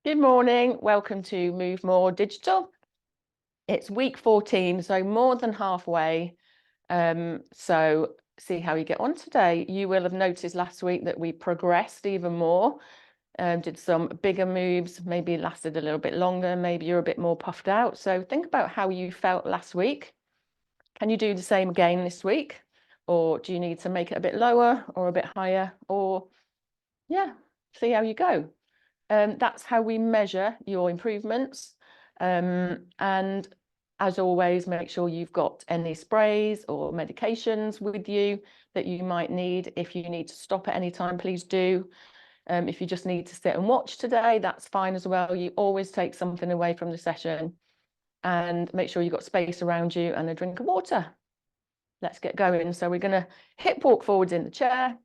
Good morning. Welcome to Move More Digital. It's week 14, so more than halfway. So see how you get on today. You will have noticed last week that we progressed even more, did some bigger moves, maybe lasted a little bit longer, maybe you're a bit more puffed out. So think about how you felt last week. Can you do the same again this week? Or do you need to make it a bit lower or a bit higher? Or yeah, see how you go. That's how we measure your improvements. And as always, make sure you've got any sprays or medications with you that you might need. If you need to stop at any time, please do. If you just need to sit and watch today, that's fine as well. You always take something away from the session, and make sure you've got space around you and a drink of water. Let's get going. So we're going to hip walk forwards in the chair,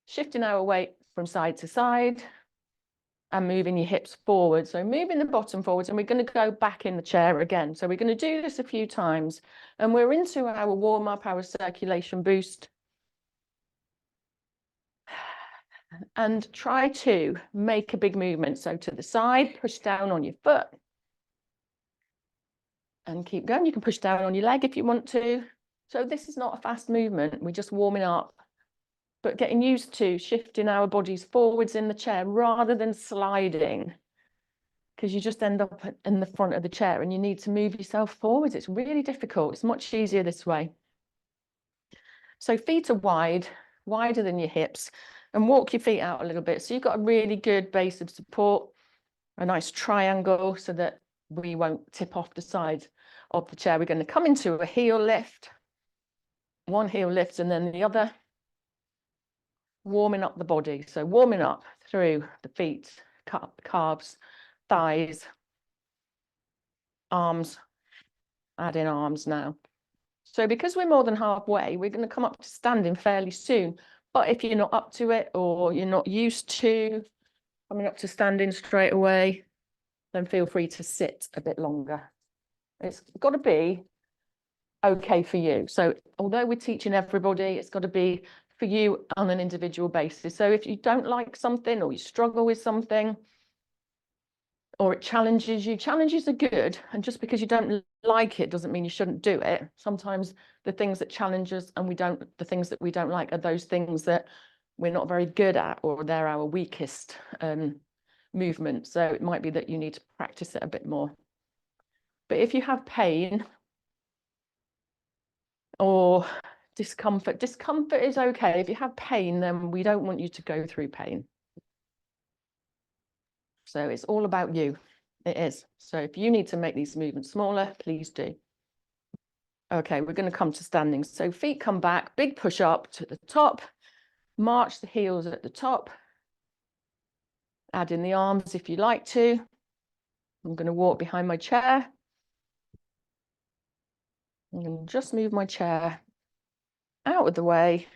shifting our weight from side to side, and moving your hips forward. So moving the bottom forwards, and we're going to go back in the chair again. So we're going to do this a few times, and we're into our warm up, our circulation boost. And try to make a big movement. So to the side, push down on your foot. And keep going. You can push down on your leg if you want to. So this is not a fast movement. We're just warming up, but getting used to shifting our bodies forwards in the chair rather than sliding, because you just end up in the front of the chair and you need to move yourself forwards. It's really difficult. It's much easier this way. So feet are wide, wider than your hips, and walk your feet out a little bit. So you've got a really good base of support, a nice triangle so that we won't tip off the side of the chair. We're going to come into a heel lift, one heel lift and then the other, warming up the body. So warming up through the feet, calves, thighs, arms, add in arms now. So because we're more than halfway, we're going to come up to standing fairly soon. But if you're not up to it, or you're not used to coming up to standing straight away, then feel free to sit a bit longer. It's got to be okay for you. So although we're teaching everybody, it's got to be for you on an individual basis. So if you don't like something, or you struggle with something, or it challenges you, challenges are good. And just because you don't like it doesn't mean you shouldn't do it. Sometimes the things that challenge us and the things that we don't like are those things that we're not very good at, or they're our weakest movement. So it might be that you need to practice it a bit more. But if you have pain or discomfort is okay. If you have pain, then we don't want you to go through pain. So it's all about you. It is. So if you need to make these movements smaller, please do. Okay, we're going to come to standing. So feet come back, big push up to the top, march the heels at the top, add in the arms if you like to. I'm going to walk behind my chair. I'm going to just move my chair out of the way.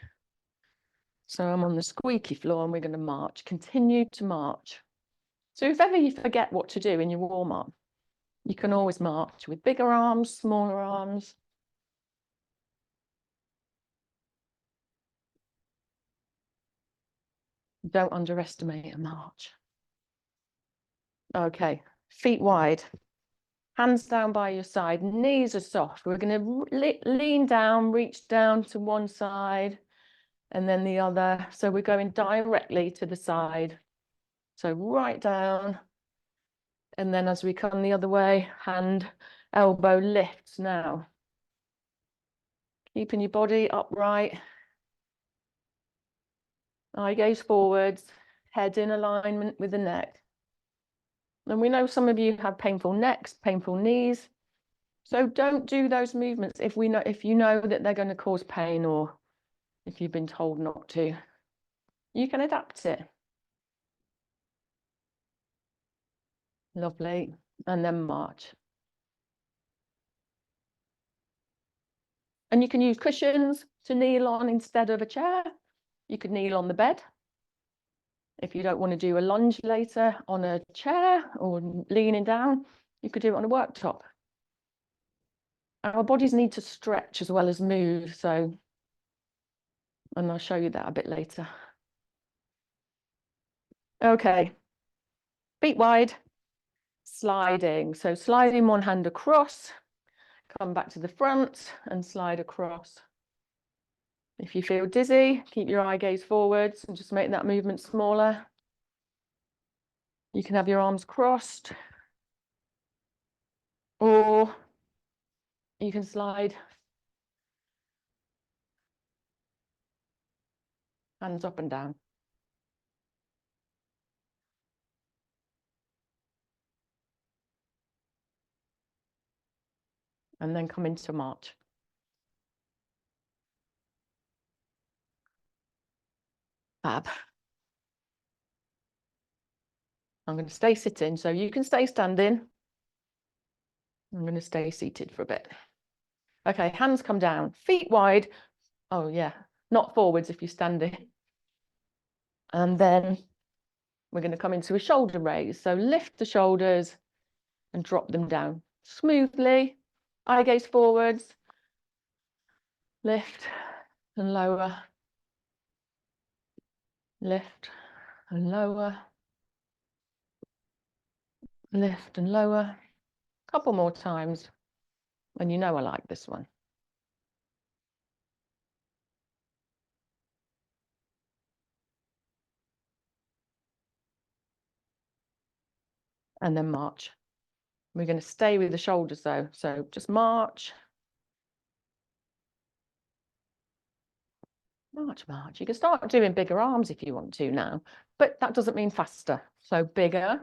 So I'm on the squeaky floor, and we're going to march, continue to march. So if ever you forget what to do in your warm-up, you can always march with bigger arms, smaller arms. Don't underestimate a march. Okay, feet wide, hands down by your side, knees are soft. We're going to lean down, reach down to one side and then the other. So we're going directly to the side. So right down. And then as we come the other way, hand, elbow lifts now. Keeping your body upright. Eye gaze forwards, head in alignment with the neck. And we know some of you have painful necks, painful knees. So don't do those movements if you know that they're going to cause pain, or if you've been told not to. You can adapt it. Lovely. And then march. And you can use cushions to kneel on instead of a chair. You could kneel on the bed. If you don't want to do a lunge later on a chair or leaning down, you could do it on a worktop. Our bodies need to stretch as well as move, and I'll show you that a bit later. Okay, feet wide, sliding. So sliding one hand across, come back to the front and slide across. If you feel dizzy, keep your eye gaze forwards and just make that movement smaller. You can have your arms crossed, or you can slide hands up and down. And then come into march. Fab. I'm going to stay sitting, so you can stay standing. I'm going to stay seated for a bit. Okay, hands come down, feet wide. Oh yeah, not forwards if you're standing. And then we're going to come into a shoulder raise. So lift the shoulders and drop them down smoothly. Eye gaze forwards. Lift and lower. Lift and lower. Lift and lower. Couple more times. And you know I like this one. And then march. We're going to stay with the shoulders though. So just march. March, march. You can start doing bigger arms if you want to now, but that doesn't mean faster. So bigger.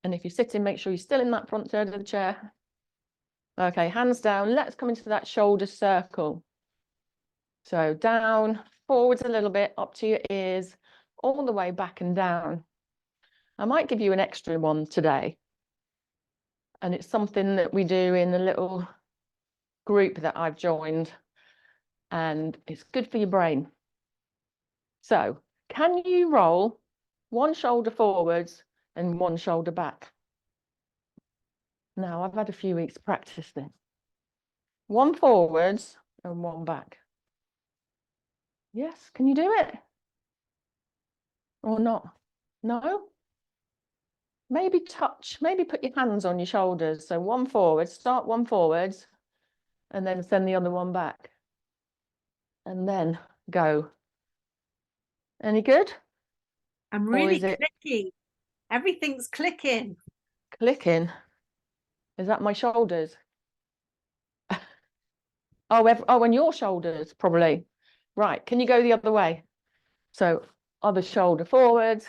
And if you're sitting, make sure you're still in that front third of the chair. Okay, hands down. Let's come into that shoulder circle. So down, forwards a little bit, up to your ears, all the way back and down. I might give you an extra one today. And it's something that we do in a little group that I've joined. And it's good for your brain. So can you roll one shoulder forwards and one shoulder back? Now, I've had a few weeks to practice this. One forwards and one back. Yes, can you do it? Or not? No? Maybe touch, maybe put your hands on your shoulders. So one forward, start one forwards, and then send the other one back. And then go. Any good? I'm really clicking. Everything's clicking. Clicking? Is that my shoulders? Oh, and your shoulders, probably. Right, can you go the other way? So other shoulder forwards,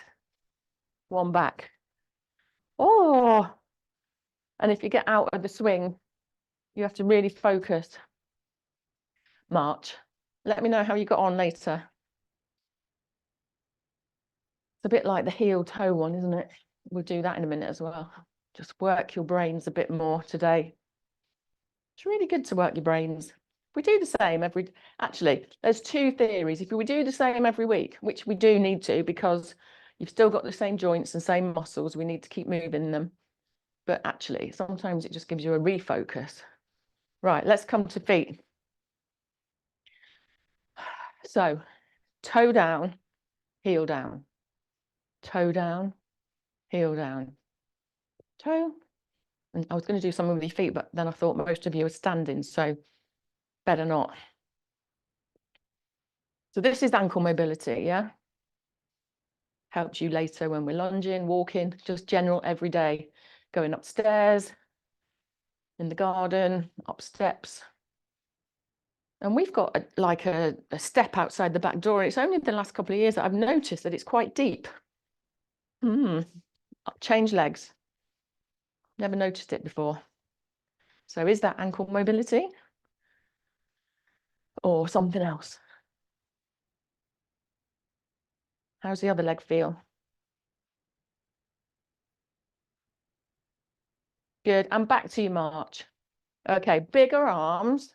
one back. Oh, and if you get out of the swing, you have to really focus. March. Let me know how you got on later. It's a bit like the heel toe one, isn't it? We'll do that in a minute as well. Just work your brains a bit more today. It's really good to work your brains. If we do the same actually, there's two theories. If we do the same every week, which we do need to because you've still got the same joints and same muscles, we need to keep moving them. But actually, sometimes it just gives you a refocus. Right, let's come to feet. So, toe down, heel down. Toe down, heel down. Toe. And I was going to do something with your feet, but then I thought most of you are standing, so better not. So this is ankle mobility, yeah? Helps you later when we're lunging, walking, just general every day. Going upstairs, in the garden, up steps. And we've got a step outside the back door. It's only the last couple of years that I've noticed that it's quite deep. Change legs. Never noticed it before. So is that ankle mobility or something else? How's the other leg feel? Good. And back to your march. Okay, bigger arms.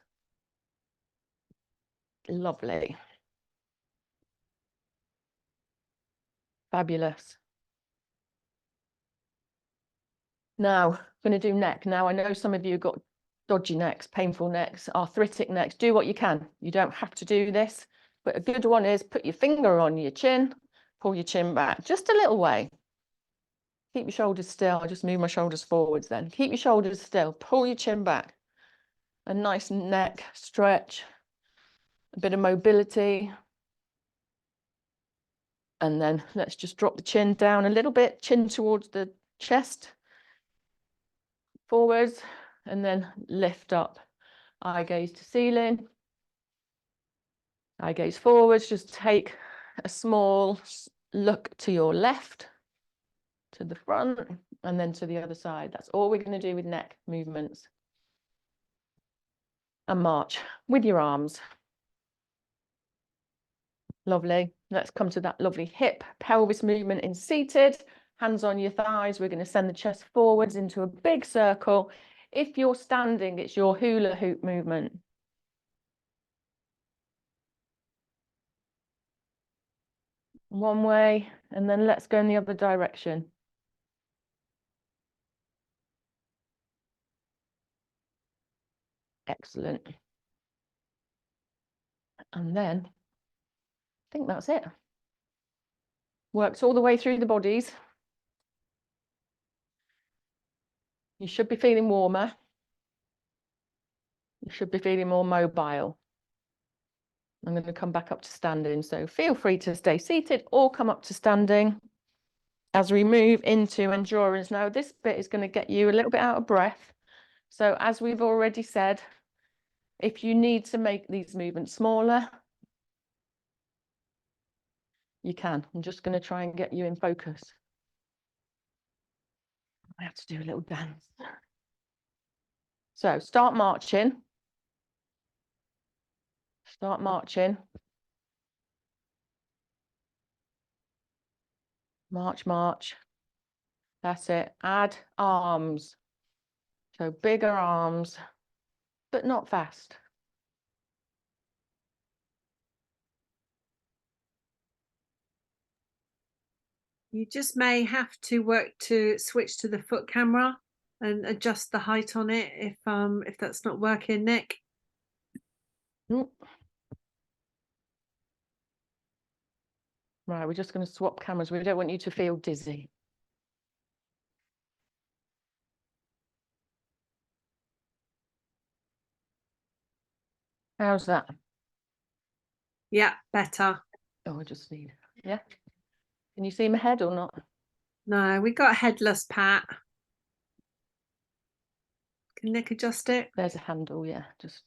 Lovely. Fabulous. Now, I'm going to do neck. Now, I know some of you have got dodgy necks, painful necks, arthritic necks. Do what you can. You don't have to do this. But a good one is put your finger on your chin, pull your chin back just a little way. Keep your shoulders still. I'll just move my shoulders forwards then. Keep your shoulders still, pull your chin back. A nice neck stretch, a bit of mobility. And then let's just drop the chin down a little bit, chin towards the chest, forwards, and then lift up. Eye gaze to ceiling. Eye gaze forwards, just take a small look to your left, to the front, and then to the other side. That's all we're going to do with neck movements. And march with your arms. Lovely. Let's come to that lovely hip pelvis movement in seated. Hands on your thighs. We're going to send the chest forwards into a big circle. If you're standing, it's your hula hoop movement. One way, and then let's go in the other direction. Excellent. And then I think that's it. Works all the way through the bodies. You should be feeling warmer. You should be feeling more mobile. I'm going to come back up to standing. So feel free to stay seated or come up to standing as we move into endurance. Now, this bit is going to get you a little bit out of breath. So as we've already said, if you need to make these movements smaller, you can. I'm just going to try and get you in focus. I have to do a little dance. So start marching. Start marching. March, march. That's it. Add arms. So bigger arms, but not fast. You just may have to work to switch to the foot camera and adjust the height on it if that's not working, Nick. Right, we're just going to swap cameras. We don't want you to feel dizzy. How's that? Yeah, better. Oh, I just need, yeah. Can you see my head or not? No, we got headless, Pat. Can Nick adjust it? There's a handle, yeah. Just.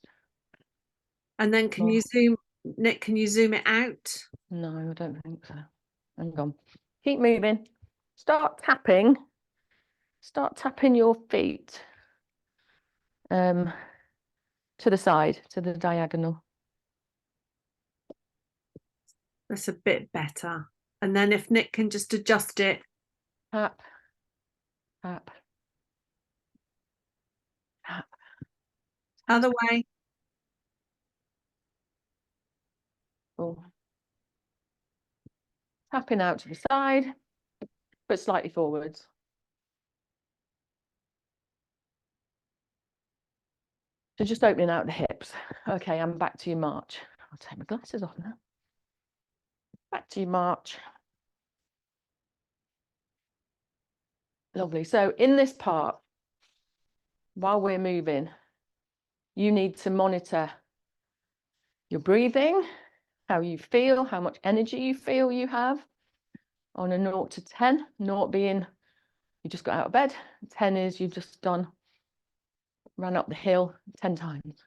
And then can you zoom, Nick, can you zoom it out? No, I don't think so. Hang on. Keep moving. Start tapping. Start tapping your feet to the side, to the diagonal. That's a bit better. And then if Nick can just adjust it. Tap, tap, tap. Other way. Oh. Tapping out to the side, but slightly forwards. So just opening out the hips. Okay, I'm back to your march. I'll take my glasses off now. Back to your march. Lovely. So in this part, while we're moving, you need to monitor your breathing, how you feel, how much energy you feel you have on a 0 to 10, 0 being you just got out of bed, 10 is you've just ran up the hill 10 times.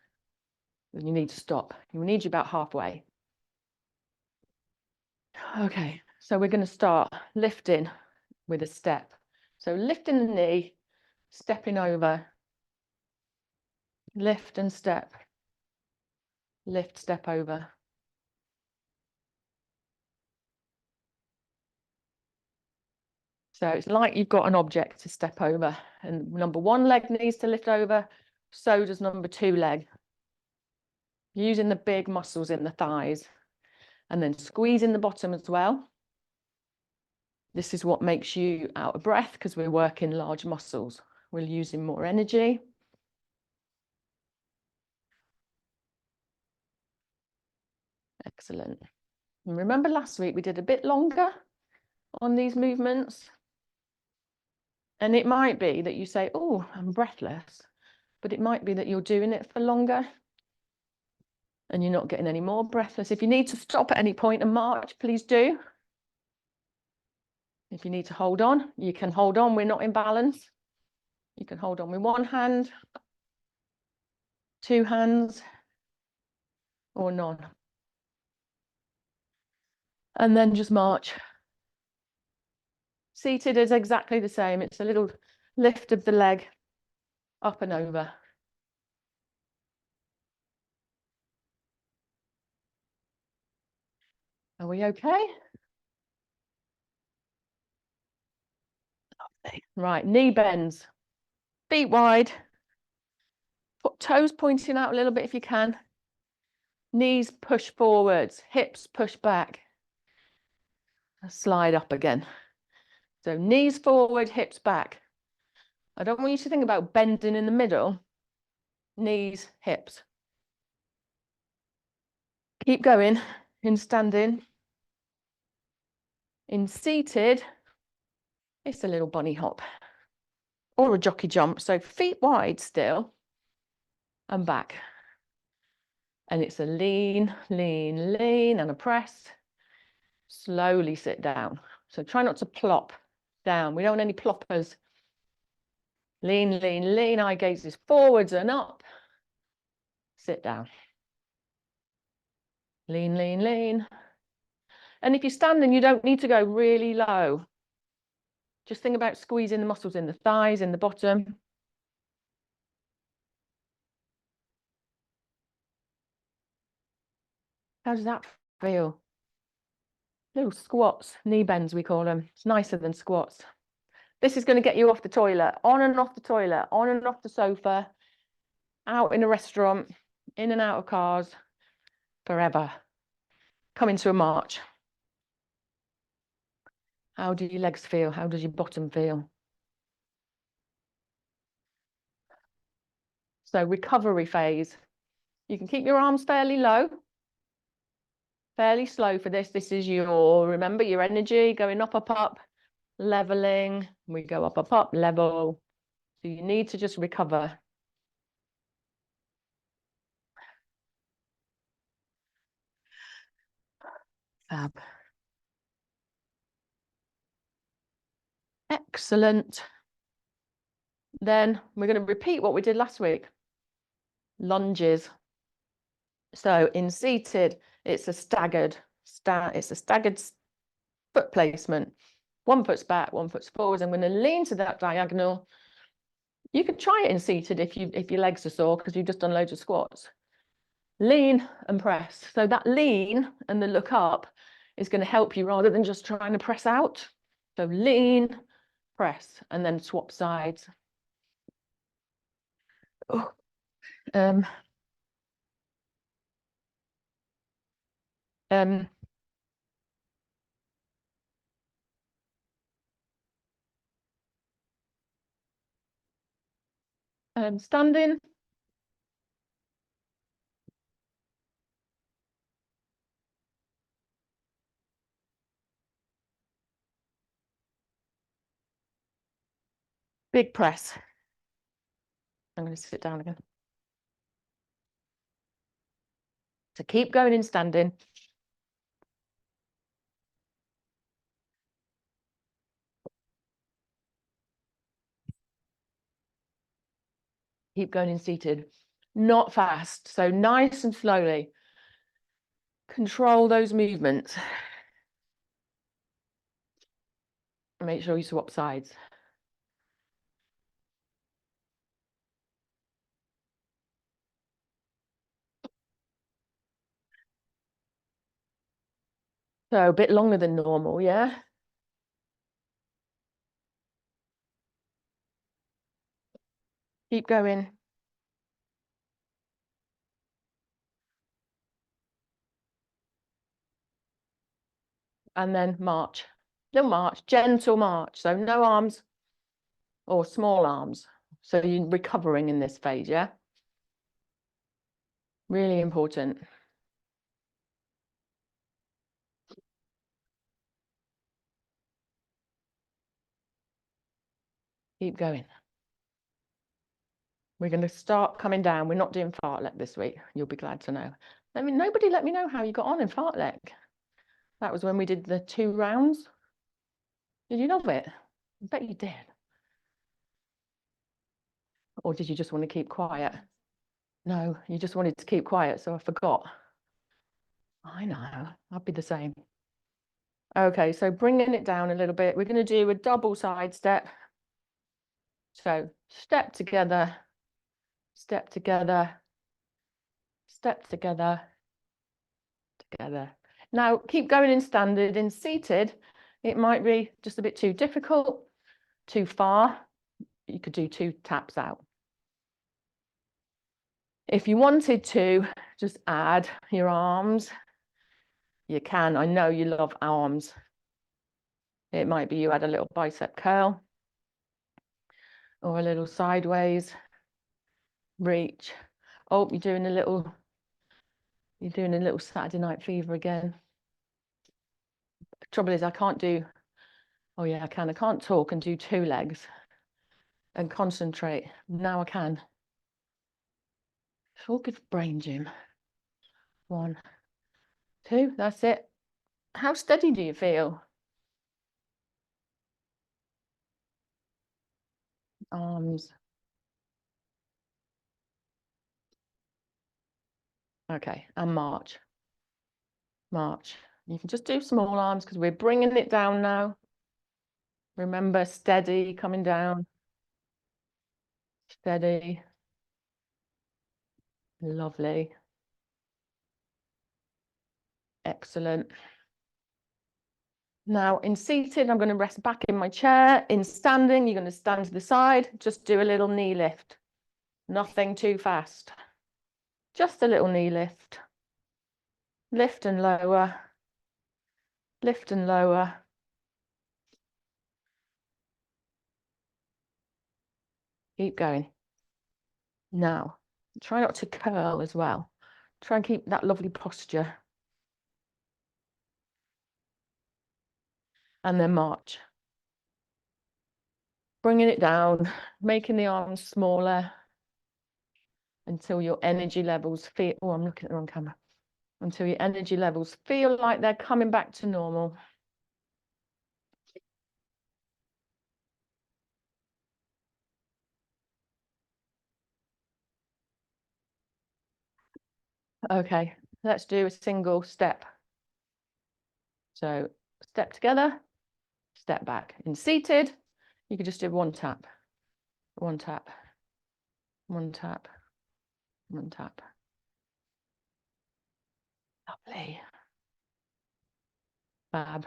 Then you need to stop. You need you about halfway. Okay, so we're going to start lifting with a step. So lifting the knee, stepping over, lift and step, lift, step over. So it's like you've got an object to step over, and number 1 leg needs to lift over, so does number 2 leg. Using the big muscles in the thighs and then squeezing the bottom as well. This is what makes you out of breath because we're working large muscles. We're using more energy. Excellent. And remember last week we did a bit longer on these movements? And it might be that you say, oh, I'm breathless, but it might be that you're doing it for longer and you're not getting any more breathless. If you need to stop at any point and march, please do. If you need to hold on, you can hold on. We're not in balance. You can hold on with one hand, two hands, or none. And then just march. Seated is exactly the same. It's a little lift of the leg up and over. Are we okay? Right, knee bends, feet wide, toes pointing out a little bit if you can. Knees push forwards, hips push back. Slide up again. So knees forward, hips back. I don't want you to think about bending in the middle. Knees, hips. Keep going in standing. In seated, it's a little bunny hop or a jockey jump. So feet wide still and back. And it's a lean, lean, lean and a press. Slowly sit down. So try not to plop down. We don't want any ploppers. Lean, lean, lean. Eye gazes forwards and up. Sit down. Lean, lean, lean. And if you're standing, you don't need to go really low. Just think about squeezing the muscles in the thighs, in the bottom. How does that feel? Little squats, knee bends we call them. It's nicer than squats. This is going to get you off the toilet, on and off the toilet, on and off the sofa, out in a restaurant, in and out of cars, forever. Come into a march. How do your legs feel? How does your bottom feel? So recovery phase. You can keep your arms fairly low, fairly slow for this. This is your, remember, your energy going up, up, up, leveling. We go up, up, up, level. So you need to just recover. Fab. Excellent. Then we're going to repeat what we did last week. Lunges. So in seated, it's a staggered foot placement. One foot's back, one foot's forwards. I'm going to lean to that diagonal. You can try it in seated if your legs are sore because you've just done loads of squats. Lean and press. So that lean and the look up is going to help you rather than just trying to press out. So lean, press, and then swap sides. Oh. Standing. Big press. I'm going to sit down again. So keep going in standing. Keep going in seated. Not fast. So nice and slowly. Control those movements. Make sure you swap sides. So a bit longer than normal, yeah? Keep going. And then march. Little march, gentle march. So no arms or small arms. So you're recovering in this phase, yeah? Really important. Keep going. We're going to start coming down. We're not doing fartlek this week. You'll be glad to know. Nobody let me know how you got on in fartlek. That was when we did the 2 rounds. Did you love it? I bet you did. Or did you just want to keep quiet? No, you just wanted to keep quiet, so I forgot. I know, I'd be the same. Okay, so bringing it down a little bit, we're going to do a double side step. So step together, step together, step together, together. Now keep going in standard. In seated, it might be just a bit too difficult, too far. You could do 2 taps out. If you wanted to just add your arms, you can. I know you love arms. It might be you add a little bicep curl or a little sideways reach. Oh, you're doing a little Saturday Night Fever again. The trouble is I can't do, oh yeah, I can. I can't talk and do 2 legs and concentrate. Now I can. It's all good for brain gym. 1, 2, that's it. How steady do you feel? Arms. Okay, and march. March. You can just do small arms because we're bringing it down now. Remember, steady, coming down. Steady. Lovely. Excellent. Now in seated, I'm going to rest back in my chair. In standing, you're going to stand to the side. Just do a little knee lift. Nothing too fast. Just a little knee lift. Lift and lower. Lift and lower. Keep going. Now, try not to curl as well. Try and keep that lovely posture. And then march. Bringing it down, making the arms smaller until your energy levels feel, oh, I'm looking at the wrong camera. Until your energy levels feel like they're coming back to normal. Okay, let's do a single step. So step together, step back. In seated, you could just do 1 tap, 1 tap, 1 tap, 1 tap. Lovely. Fab.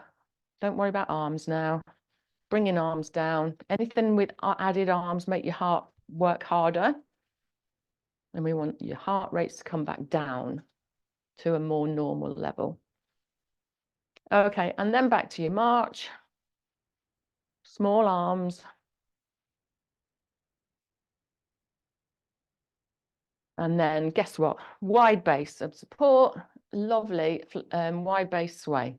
Don't worry about arms now. Bring your arms down. Anything with added arms make your heart work harder. And we want your heart rates to come back down to a more normal level. Okay, and then back to your march. Small arms. And then guess what? Wide base of support. Lovely wide base sway.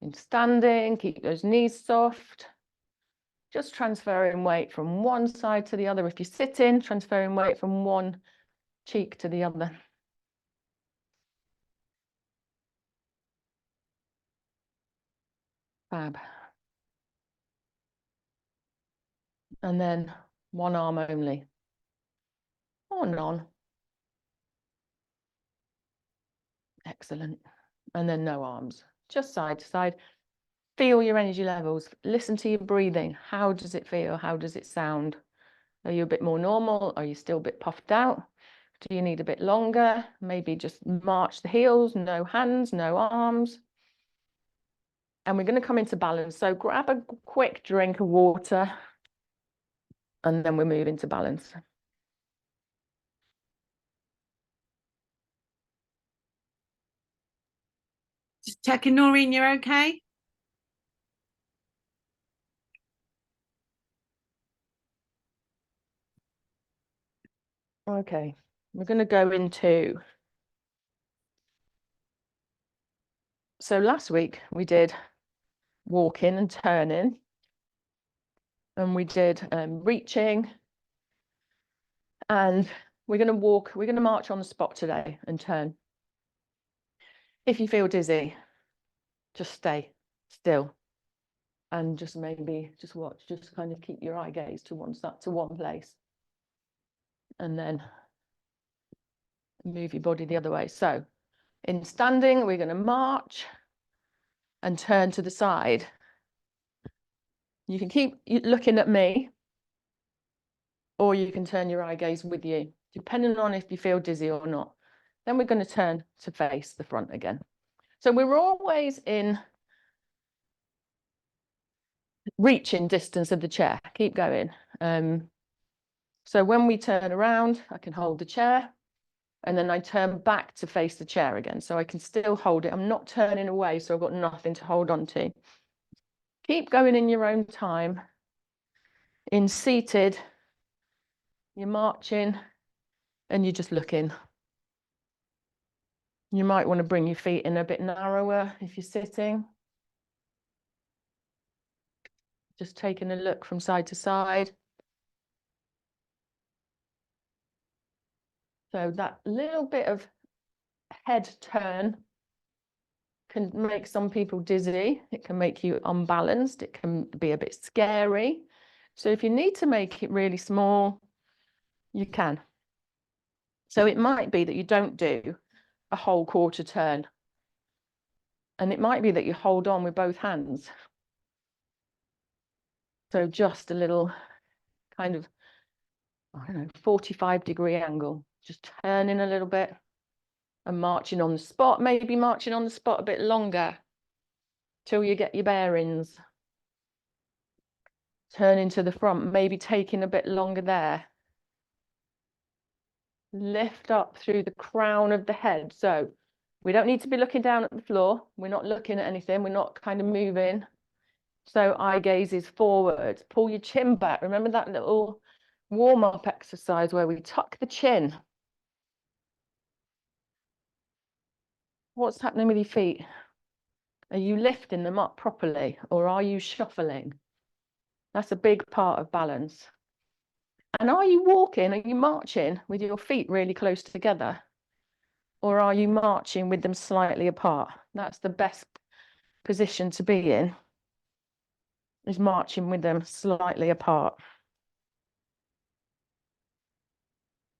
In standing, keep those knees soft. Just transferring weight from one side to the other. If you're sitting, transferring weight from one cheek to the other. Fab. And then 1 arm only. Or none. Excellent. And then no arms. Just side to side. Feel your energy levels. Listen to your breathing. How does it feel? How does it sound? Are you a bit more normal? Are you still a bit puffed out? Do you need a bit longer? Maybe just march the heels, no hands, no arms. And we're going to come into balance. So grab a quick drink of water and then we'll move into balance. Just checking, Noreen, you're okay? Okay, we're going to go into, so last week we did walking and turning. and we did reaching. And we're going to march on the spot today and turn. If you feel dizzy, just stay still and just maybe just watch, just kind of keep your eye gaze to one place, and then move your body the other way. So in standing, we're going to march and turn to the side. You can keep looking at me, or you can turn your eye gaze with you, depending on if you feel dizzy or not. Then we're going to turn to face the front again. So we're always in reaching distance of the chair. Keep going. So when we turn around, I can hold the chair, and then I turn back to face the chair again. So I can still hold it. I'm not turning away, so I've got nothing to hold on to. Keep going in your own time. In seated, you're marching and you're just looking. You might want to bring your feet in a bit narrower if you're sitting. Just taking a look from side to side. So that little bit of head turn can make some people dizzy. It can make you unbalanced. It can be a bit scary. So if you need to make it really small, you can. So it might be that you don't do a whole quarter turn. And it might be that you hold on with both hands. So just a little kind of, I don't know, 45-degree angle. Just turning a little bit and marching on the spot, maybe marching on the spot a bit longer till you get your bearings. Turning to the front, maybe taking a bit longer there. Lift up through the crown of the head. So we don't need to be looking down at the floor. We're not looking at anything. We're not kind of moving. So eye gaze is forward. Pull your chin back. Remember that little warm-up exercise where we tuck the chin. What's happening with your feet? Are you lifting them up properly, or are you shuffling? That's a big part of balance. And are you walking, are you marching with your feet really close together? Or are you marching with them slightly apart? That's the best position to be in, is marching with them slightly apart.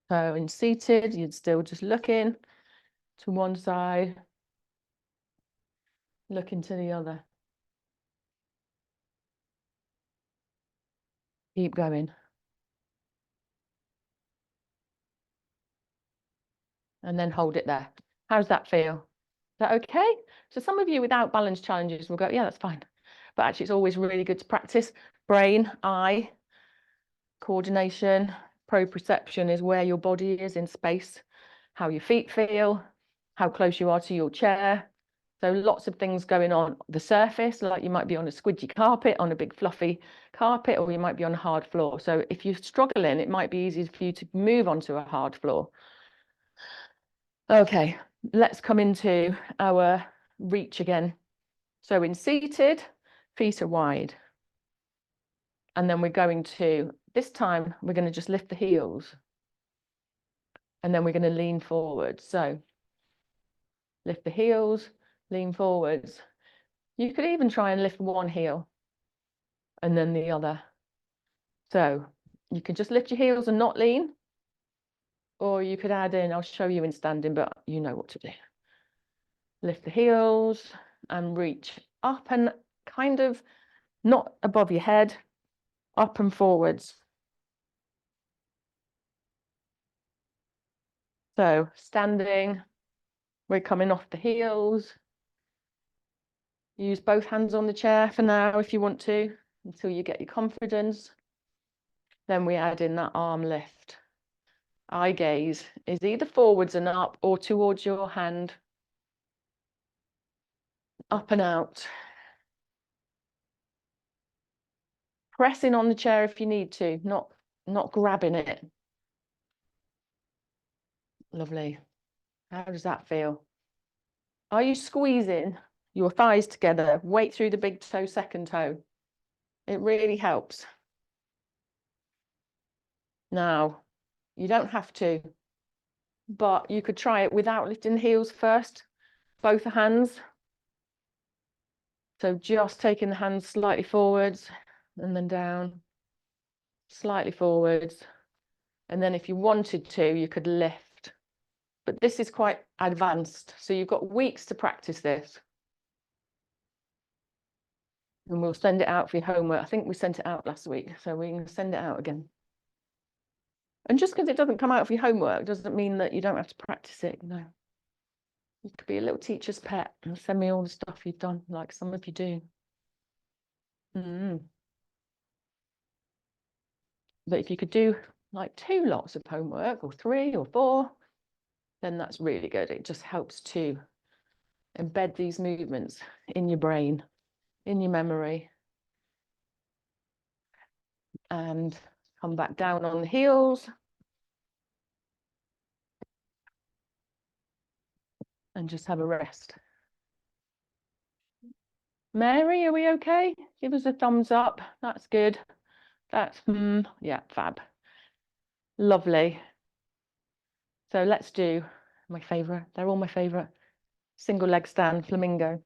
So in seated, you'd still just looking to one side, looking to the other. Keep going. And then hold it there. How's that feel? Is that okay? So some of you without balance challenges will go, yeah, that's fine. But actually, it's always really good to practice. Brain, eye, coordination, proprioception is where your body is in space, how your feet feel, how close you are to your chair. So lots of things going on the surface, like you might be on a squidgy carpet, on a big fluffy carpet, or you might be on a hard floor. So if you're struggling, it might be easier for you to move onto a hard floor. Okay, let's come into our reach again. So in seated, feet are wide. And then we're going to, this time, we're going to just lift the heels. And then we're going to lean forward. So lift the heels, lean forwards. You could even try and lift one heel and then the other. So you can just lift your heels and not lean. Or you could add in, I'll show you in standing, but you know what to do. Lift the heels and reach up and kind of not above your head, up and forwards. So standing, we're coming off the heels. Use both hands on the chair for now if you want to, until you get your confidence. Then we add in that arm lift. Eye gaze is either forwards and up or towards your hand. Up and out. Pressing on the chair if you need to, not grabbing it. Lovely. How does that feel? Are you squeezing your thighs together? Weight through the big toe, second toe. It really helps. Now, you don't have to, but you could try it without lifting the heels first, both hands. So just taking the hands slightly forwards and then down, slightly forwards. And then if you wanted to, you could lift. But this is quite advanced, so you've got weeks to practice this. And we'll send it out for your homework. I think we sent it out last week, so we can send it out again. And just because it doesn't come out for your homework doesn't mean that you don't have to practice it, you know. You could be a little teacher's pet and send me all the stuff you've done, like some of you do. But if you could do like 2 lots of homework, or 3 or 4, then that's really good. It just helps to embed these movements in your brain, in your memory. And come back down on the heels. And just have a rest. Mary, are we okay? Give us a thumbs up. That's good. That's, yeah, fab. Lovely. So let's do my favorite. They're all my favorite. Single leg stand, flamingo.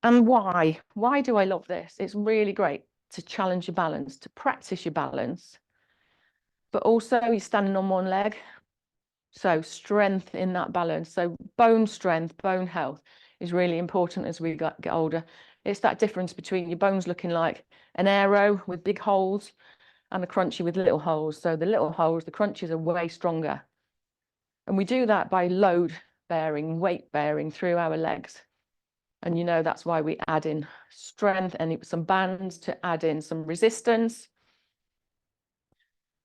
And why? Why do I love this? It's really great to challenge your balance, to practice your balance, but also you're standing on one leg. So strength in that balance. So bone strength, bone health is really important as we get older. It's that difference between your bones looking like an arrow with big holes and a crunchy with little holes. So the little holes, the crunchies are way stronger. And we do that by load bearing, weight bearing through our legs. And you know, that's why we add in strength and some bands to add in some resistance.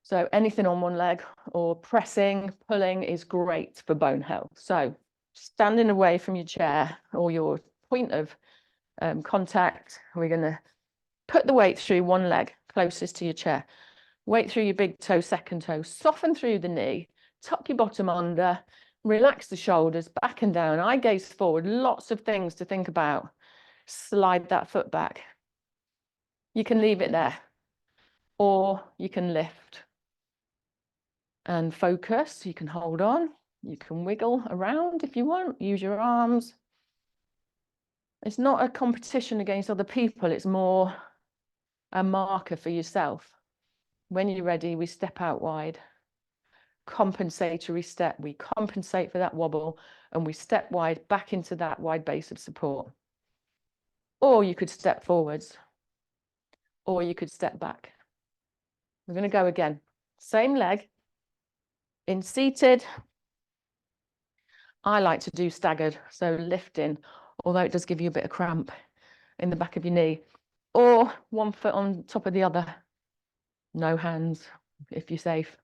So anything on one leg or pressing, pulling is great for bone health. So standing away from your chair or your point of contact, we're going to put the weight through one leg closest to your chair. Weight through your big toe, second toe, soften through the knee, tuck your bottom under, relax the shoulders, back and down, eye gaze forward, lots of things to think about. Slide that foot back. You can leave it there, or you can lift and focus. You can hold on, you can wiggle around if you want, use your arms. It's not a competition against other people, it's more a marker for yourself. When you're ready, we step out wide. Compensatory step, we compensate for that wobble and we step wide back into that wide base of support. Or you could step forwards, or you could step back. We're going to go again. Same leg. In seated, I like to do staggered, so lifting, although it does give you a bit of cramp in the back of your knee, or one foot on top of the other, no hands if you're safe,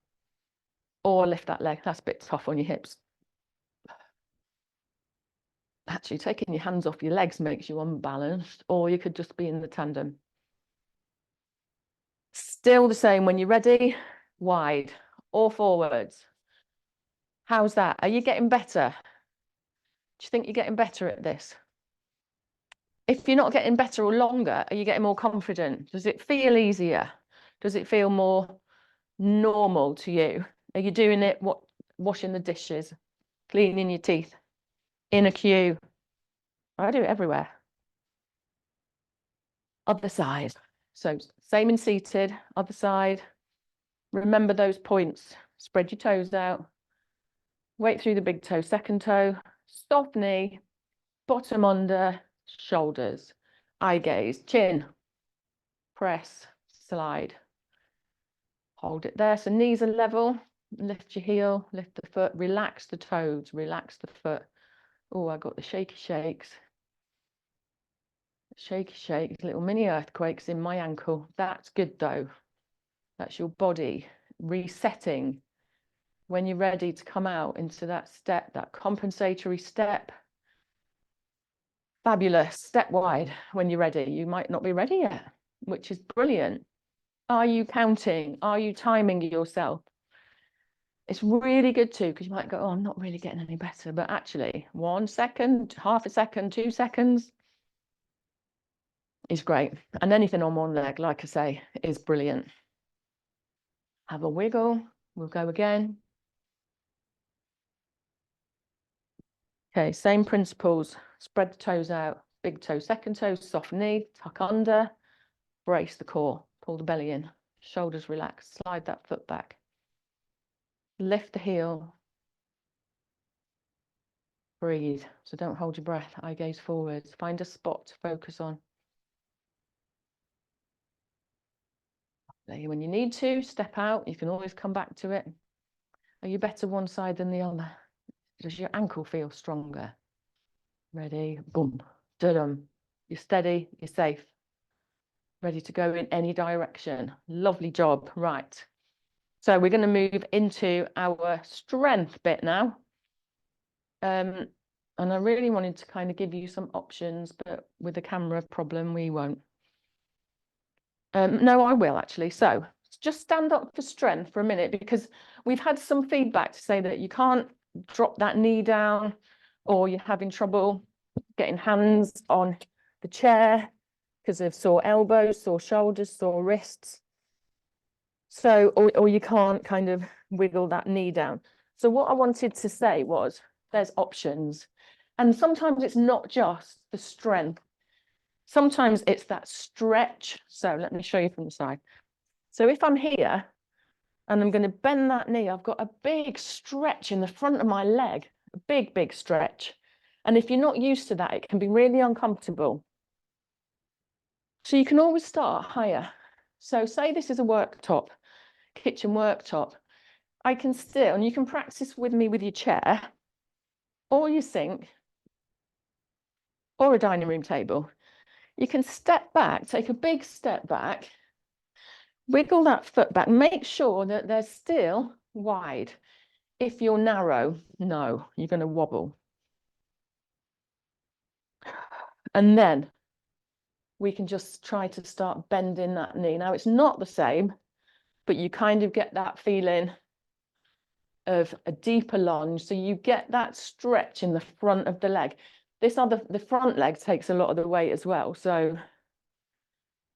or lift that leg. That's a bit tough on your hips. Actually, taking your hands off your legs makes you unbalanced, or you could just be in the tandem. Still the same when you're ready, wide or forwards. How's that? Are you getting better? Do you think you're getting better at this? If you're not getting better or longer, are you getting more confident? Does it feel easier? Does it feel more normal to you? Are you doing it, washing the dishes, cleaning your teeth, in a queue? I do it everywhere. Other side. So same in seated, other side. Remember those points. Spread your toes out. Weight through the big toe, second toe, soft knee, bottom under, shoulders, eye gaze, chin, press, slide. Hold it there. So knees are level. Lift your heel, lift the foot, relax the toes, relax the foot. Oh, I got the shaky shakes. Shaky shakes, little mini earthquakes in my ankle. That's good though. That's your body resetting when you're ready to come out into that step, that compensatory step. Fabulous. Step wide when you're ready. You might not be ready yet, which is brilliant. Are you counting? Are you timing yourself? It's really good too, because you might go, oh, I'm not really getting any better. But actually, 1 second, half a second, 2 seconds is great. And anything on one leg, like I say, is brilliant. Have a wiggle. We'll go again. Okay, same principles. Spread the toes out. Big toe, second toe, soft knee, tuck under, brace the core, pull the belly in, shoulders relax, slide that foot back. Lift the heel. Breathe. So don't hold your breath. Eye gaze forwards. Find a spot to focus on. When you need to, step out. You can always come back to it. Are you better one side than the other? Does your ankle feel stronger? Ready? Boom. Da-dum. You're steady. You're safe. Ready to go in any direction. Lovely job. Right. So we're going to move into our strength bit now. And I really wanted to kind of give you some options, but with the camera problem, we won't. No, I will actually. So just stand up for strength for a minute, because we've had some feedback to say that you can't drop that knee down, or you're having trouble getting hands on the chair because of sore elbows, sore shoulders, sore wrists. So, or you can't kind of wiggle that knee down. So what I wanted to say was there's options. And sometimes it's not just the strength. Sometimes it's that stretch. So let me show you from the side. So if I'm here and I'm going to bend that knee, I've got a big stretch in the front of my leg, a big, big stretch. And if you're not used to that, it can be really uncomfortable. So you can always start higher. So say this is a worktop, kitchen worktop. I can still, and you can practice with me with your chair or your sink or a dining room table. You can step back, take a big step back, wiggle that foot back, make sure that they're still wide. If you're narrow, no, you're going to wobble. And then we can just try to start bending that knee. Now, it's not the same, but you kind of get that feeling of a deeper lunge. So you get that stretch in the front of the leg. The front leg takes a lot of the weight as well. So,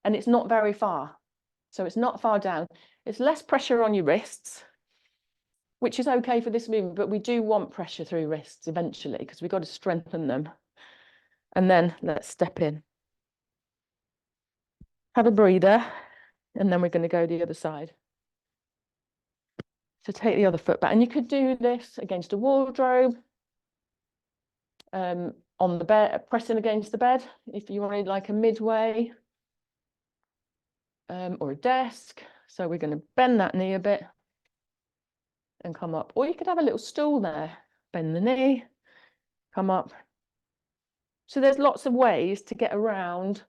and it's not very far. So it's not far down. It's less pressure on your wrists, which is okay for this movement, but we do want pressure through wrists eventually because we've got to strengthen them. And then let's step in. Have a breather, and then we're going to go the other side. So take the other foot back, and you could do this against a wardrobe, on the bed, pressing against the bed, if you wanted like a midway, or a desk. So we're going to bend that knee a bit and come up, or you could have a little stool there, bend the knee, come up. So there's lots of ways to get around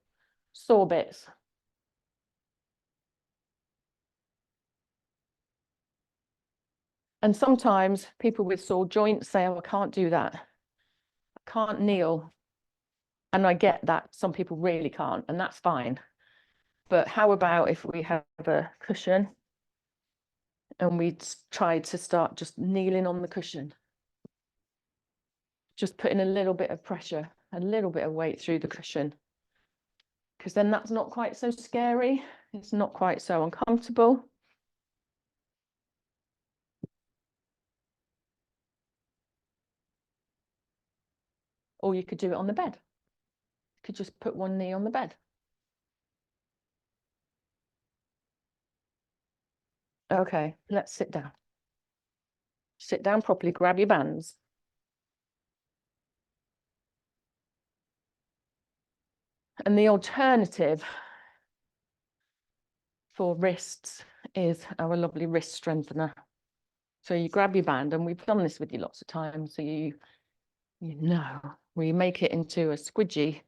sore bits. And sometimes people with sore joints say, oh, I can't do that. I can't kneel. And I get that some people really can't, and that's fine. But how about if we have a cushion and we try to start just kneeling on the cushion? Just putting a little bit of pressure, a little bit of weight through the cushion. Because then that's not quite so scary. It's not quite so uncomfortable. Or you could do it on the bed. You could just put one knee on the bed. Okay, let's sit down. Sit down properly, grab your bands. And the alternative for wrists is our lovely wrist strengthener. So you grab your band, and we've done this with you lots of times. So you know, we make it into a squidgy,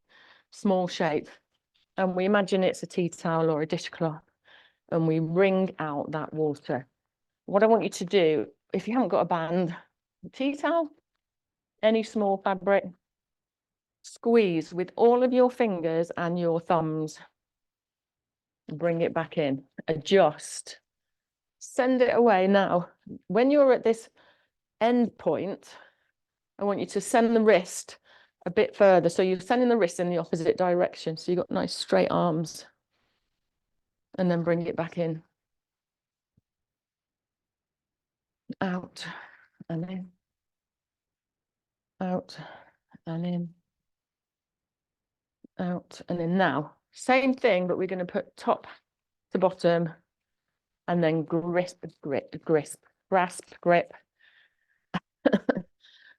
small shape, and we imagine it's a tea towel or a dishcloth, and we wring out that water. What I want you to do, if you haven't got a band, a tea towel, any small fabric, squeeze with all of your fingers and your thumbs. Bring it back in, adjust, send it away. Now, when you're at this end point, I want you to send the wrist a bit further. So you're sending the wrist in the opposite direction. So you've got nice straight arms. And then bring it back in. out and in, out and in, out and in. Now, same thing, but we're going to put top to bottom and then grasp, grip,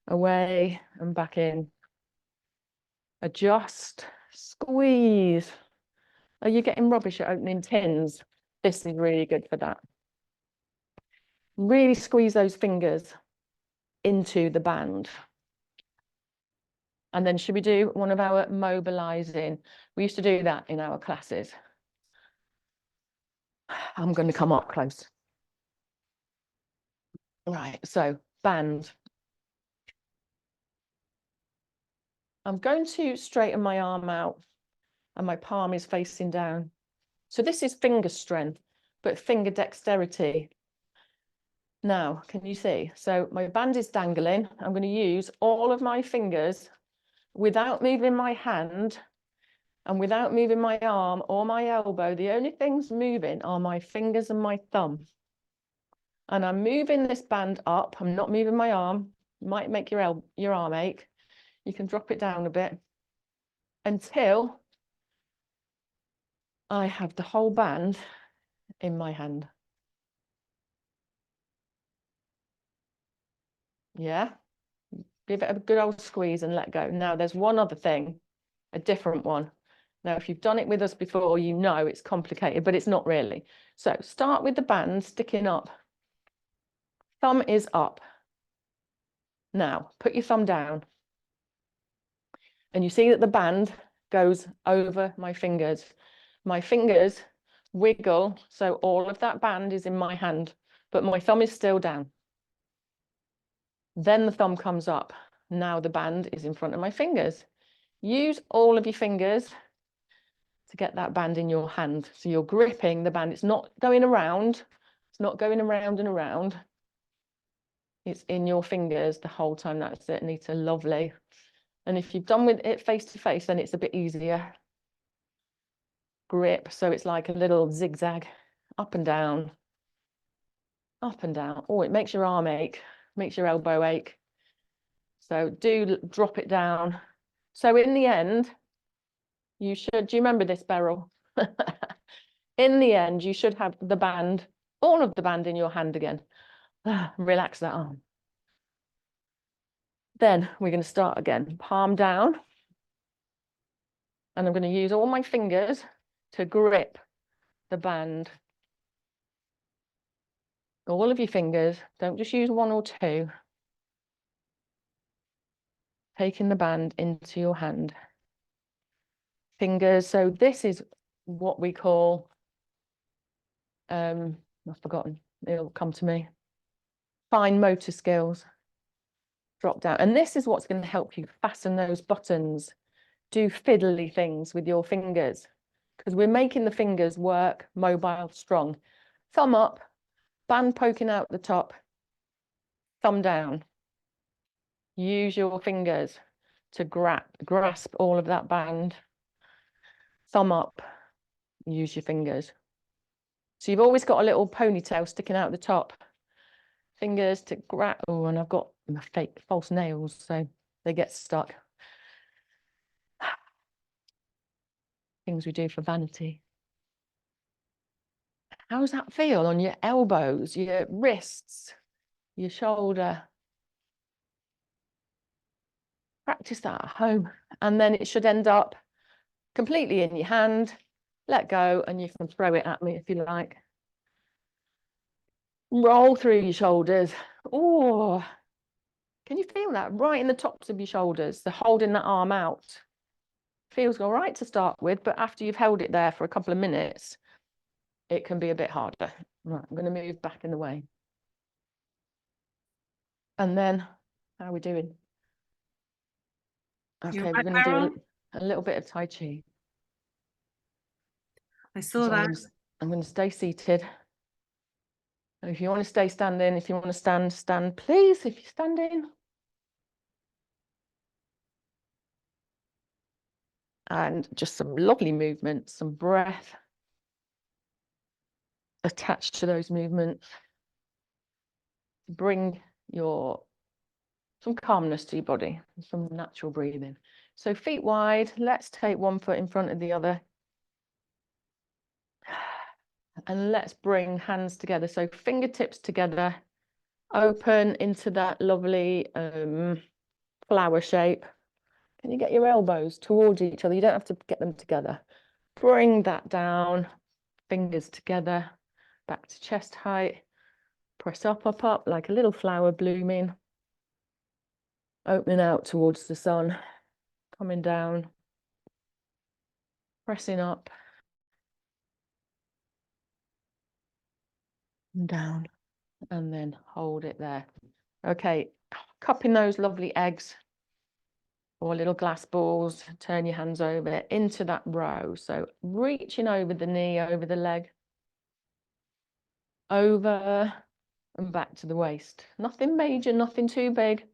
away and back in. Adjust, squeeze. Are you getting rubbish at opening tins? This is really good for that. Really squeeze those fingers into the band. And then should we do one of our mobilizing? We used to do that in our classes. I'm going to come up close. Right, so band. I'm going to straighten my arm out and my palm is facing down. So this is finger strength, but finger dexterity. Now, can you see? So my band is dangling. I'm going to use all of my fingers without moving my hand and without moving my arm or my elbow. The only things moving are my fingers and my thumb. And I'm moving this band up. I'm not moving my arm. Might make your arm ache. You can drop it down a bit until I have the whole band in my hand. Yeah. Give it a good old squeeze and let go. Now there's one other thing, a different one. Now, if you've done it with us before, you know it's complicated, but it's not really. So start with the band sticking up. Thumb is up. Now, put your thumb down. And you see that the band goes over my fingers. My fingers wiggle, so all of that band is in my hand, but my thumb is still down. Then the thumb comes up. Now the band is in front of my fingers. Use all of your fingers to get that band in your hand. So you're gripping the band. It's not going around. It's not going around and around. It's in your fingers the whole time. That's it, Anita. Lovely. And if you've done with it face to face, then it's a bit easier. Grip. So it's like a little zigzag up and down, up and down. Oh, it makes your arm ache, makes your elbow ache. So do drop it down. So in the end, you should, do you remember this, Beryl? In the end, you should have the band, all of the band in your hand again. Relax that arm. Then we're going to start again. Palm down. And I'm going to use all my fingers to grip the band. All of your fingers. Don't just use one or two. Taking the band into your hand. Fingers. So this is what we call, I've forgotten. It'll come to me. Fine motor skills. Drop down. And this is what's going to help you fasten those buttons. Do fiddly things with your fingers, because we're making the fingers work, mobile, strong. Thumb up, band poking out the top, thumb down. Use your fingers to grasp all of that band. Thumb up, use your fingers. So you've always got a little ponytail sticking out the top. Fingers to grab. Oh, and I've got my fake false nails, so they get stuck. Things we do for vanity. How does that feel on your elbows, your wrists, your shoulder? Practice that at home, and then it should end up completely in your hand. Let go, and you can throw it at me if you like. Roll through your shoulders. Oh, can you feel that right in the tops of your shoulders? The holding that arm out. Feels all right to start with, but after you've held it there for a couple of minutes, it can be a bit harder. Right, I'm going to move back in the way. And then, how are we doing? Okay, Right, we're going to do a little bit of Tai Chi. I saw that. I'm going to stay seated. And if you want to stay standing, if you want to stand, stand, please, if you're standing. And just some lovely movements, some breath attached to those movements. bring some calmness to your body, some natural breathing. So feet wide, let's take one foot in front of the other. And let's bring hands together. So fingertips together, open into that lovely flower shape. Can you get your elbows towards each other? You don't have to get them together. Bring that down, fingers together, back to chest height. Press up, up, up, like a little flower blooming. Opening out towards the sun, coming down, pressing up and down, and then hold it there. Okay, cupping those lovely eggs or little glass balls, turn your hands over into that row. So reaching over the knee, over the leg, over and back to the waist. Nothing major, nothing too big.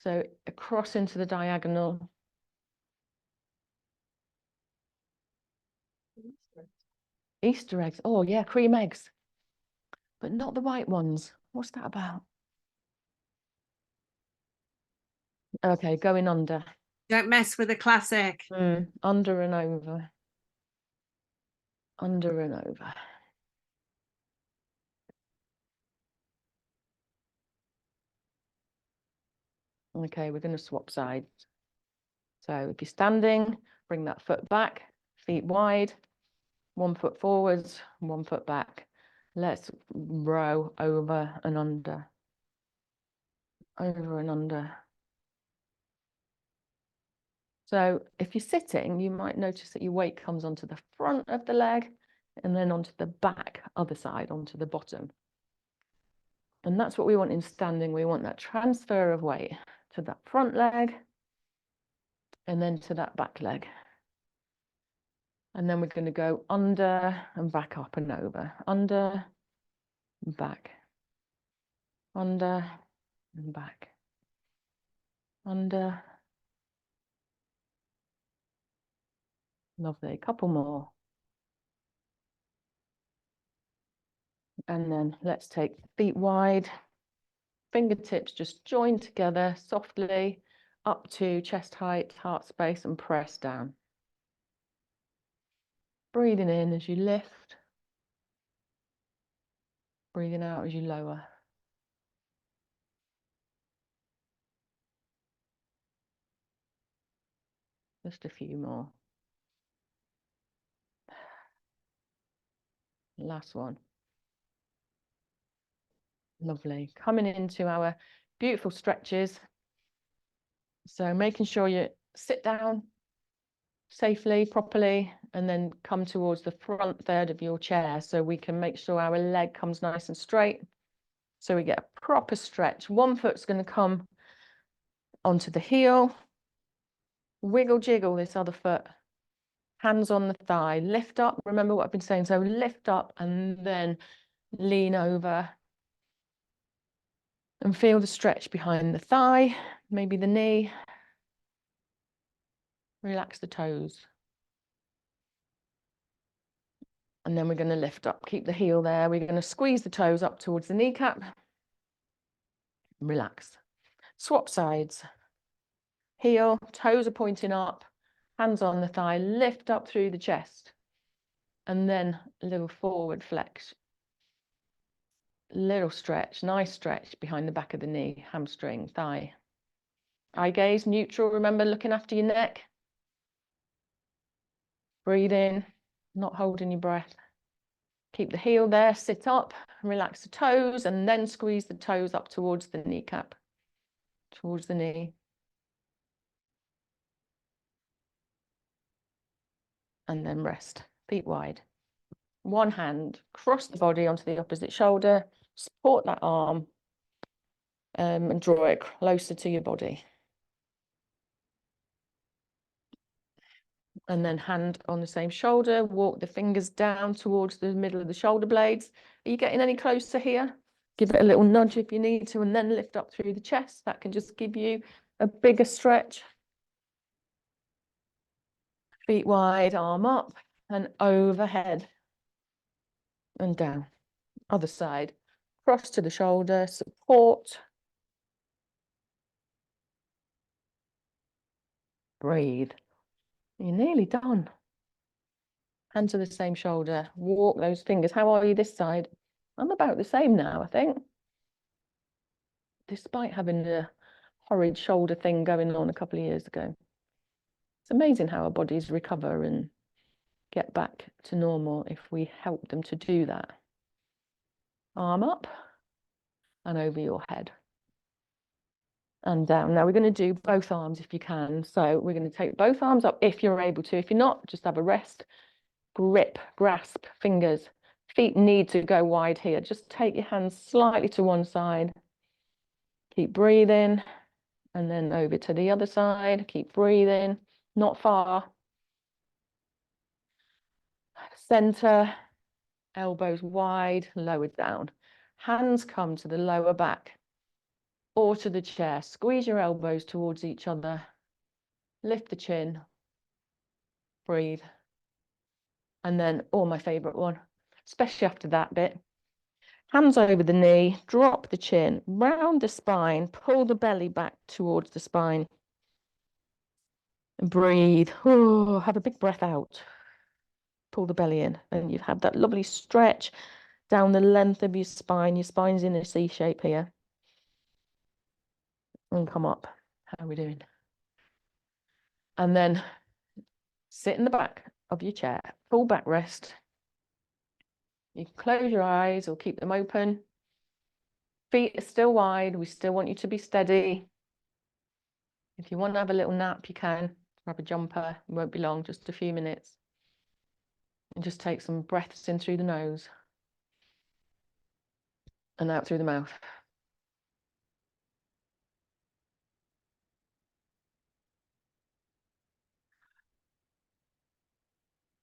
So across into the diagonal. Easter eggs. Oh yeah, cream eggs. But not the white ones. What's that about? Okay, going under. Don't mess with the classic. Under and over. Under and over. Okay, we're going to swap sides. So if you're standing, bring that foot back, feet wide, 1 foot forwards, 1 foot back. Let's row over and under. Over and under. So if you're sitting, you might notice that your weight comes onto the front of the leg and then onto the back, other side, onto the bottom. And that's what we want in standing. We want that transfer of weight to that front leg and then to that back leg. And then we're going to go under and back up and over. Under, back. Under and back. Under. Lovely. Couple more. And then let's take feet wide. Fingertips just join together softly up to chest height, heart space, and press down. Breathing in as you lift. Breathing out as you lower. Just a few more. Last one. Lovely. Coming into our beautiful stretches. So making sure you sit down safely, properly, and then come towards the front third of your chair so we can make sure our leg comes nice and straight. So we get a proper stretch. One foot's going to come onto the heel. Wiggle, jiggle this other foot. Hands on the thigh. Lift up. Remember what I've been saying. So lift up and then lean over. And feel the stretch behind the thigh, maybe the knee. Relax the toes. And then we're going to lift up. Keep the heel there. We're going to squeeze the toes up towards the kneecap. Relax. Swap sides. Heel, toes are pointing up. Hands on the thigh. Lift up through the chest. And then a little forward flex. Little stretch, nice stretch behind the back of the knee, hamstring, thigh. Eye gaze, neutral. Remember looking after your neck. Breathe in, not holding your breath. Keep the heel there, sit up, relax the toes, and then squeeze the toes up towards the kneecap, towards the knee. And then rest, feet wide. One hand, cross the body onto the opposite shoulder, support that arm, and draw it closer to your body. And then hand on the same shoulder, walk the fingers down towards the middle of the shoulder blades. Are you getting any closer here? Give it a little nudge if you need to, and then lift up through the chest. That can just give you a bigger stretch. Feet wide, arm up and overhead and down. Other side. cross to the shoulder, support. Breathe. You're nearly done. Hands to the same shoulder, walk those fingers. How are you this side? I'm about the same now, I think. Despite having the horrid shoulder thing going on a couple of years ago. It's amazing how our bodies recover and get back to normal if we help them to do that. Arm up and over your head. And down. Now we're going to do both arms if you can. So we're going to take both arms up if you're able to. If you're not, just have a rest. Grip, grasp, fingers. Feet need to go wide here. Just take your hands slightly to one side. Keep breathing. And then over to the other side. Keep breathing. Not far. Center. Elbows wide, lowered down. Hands come to the lower back or to the chair. Squeeze your elbows towards each other. Lift the chin. Breathe. And then, oh, my favorite one, especially after that bit. Hands over the knee, drop the chin, round the spine, pull the belly back towards the spine. And breathe. Oh, have a big breath out. Pull the belly in. And you've had that lovely stretch down the length of your spine. Your spine's in a C shape here. And come up. How are we doing? And then sit in the back of your chair, full backrest. You can close your eyes or keep them open. Feet are still wide. We still want you to be steady. If you want to have a little nap, you can. Grab a jumper. It won't be long, just a few minutes. And just take some breaths in through the nose and out through the mouth.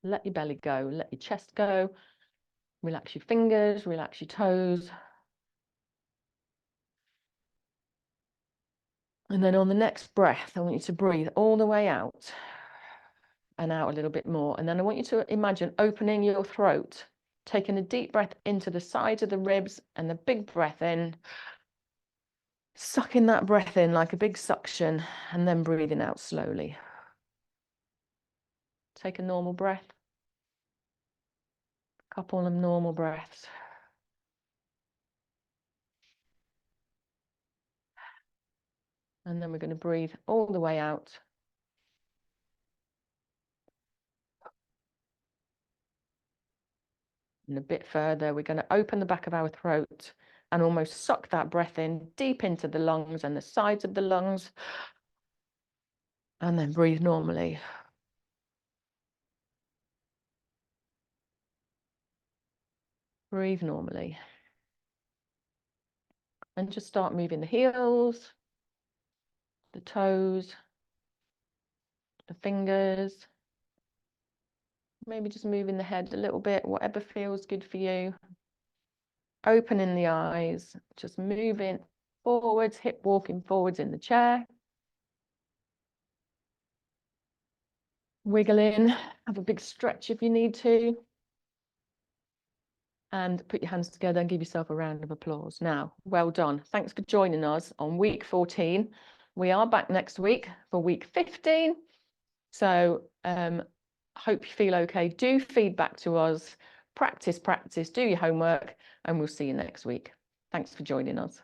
Let your belly go, let your chest go. Relax your fingers, relax your toes. And then on the next breath, I want you to breathe all the way out and out a little bit more. And then I want you to imagine opening your throat, taking a deep breath into the sides of the ribs and a big breath in. Sucking that breath in like a big suction and then breathing out slowly. Take a normal breath. A couple of normal breaths. And then we're going to breathe all the way out. And a bit further, we're going to open the back of our throat and almost suck that breath in deep into the lungs and the sides of the lungs. And then breathe normally. Breathe normally. And just start moving the heels, the toes, the fingers. Maybe just moving the head a little bit, whatever feels good for you. Opening the eyes, just moving forwards, hip walking forwards in the chair. Wiggle in, have a big stretch if you need to. And put your hands together and give yourself a round of applause. Now, well done. Thanks for joining us on week 14. We are back next week for week 15. So hope you feel okay. Do feedback to us. Practice, do your homework, and we'll see you next week. Thanks for joining us.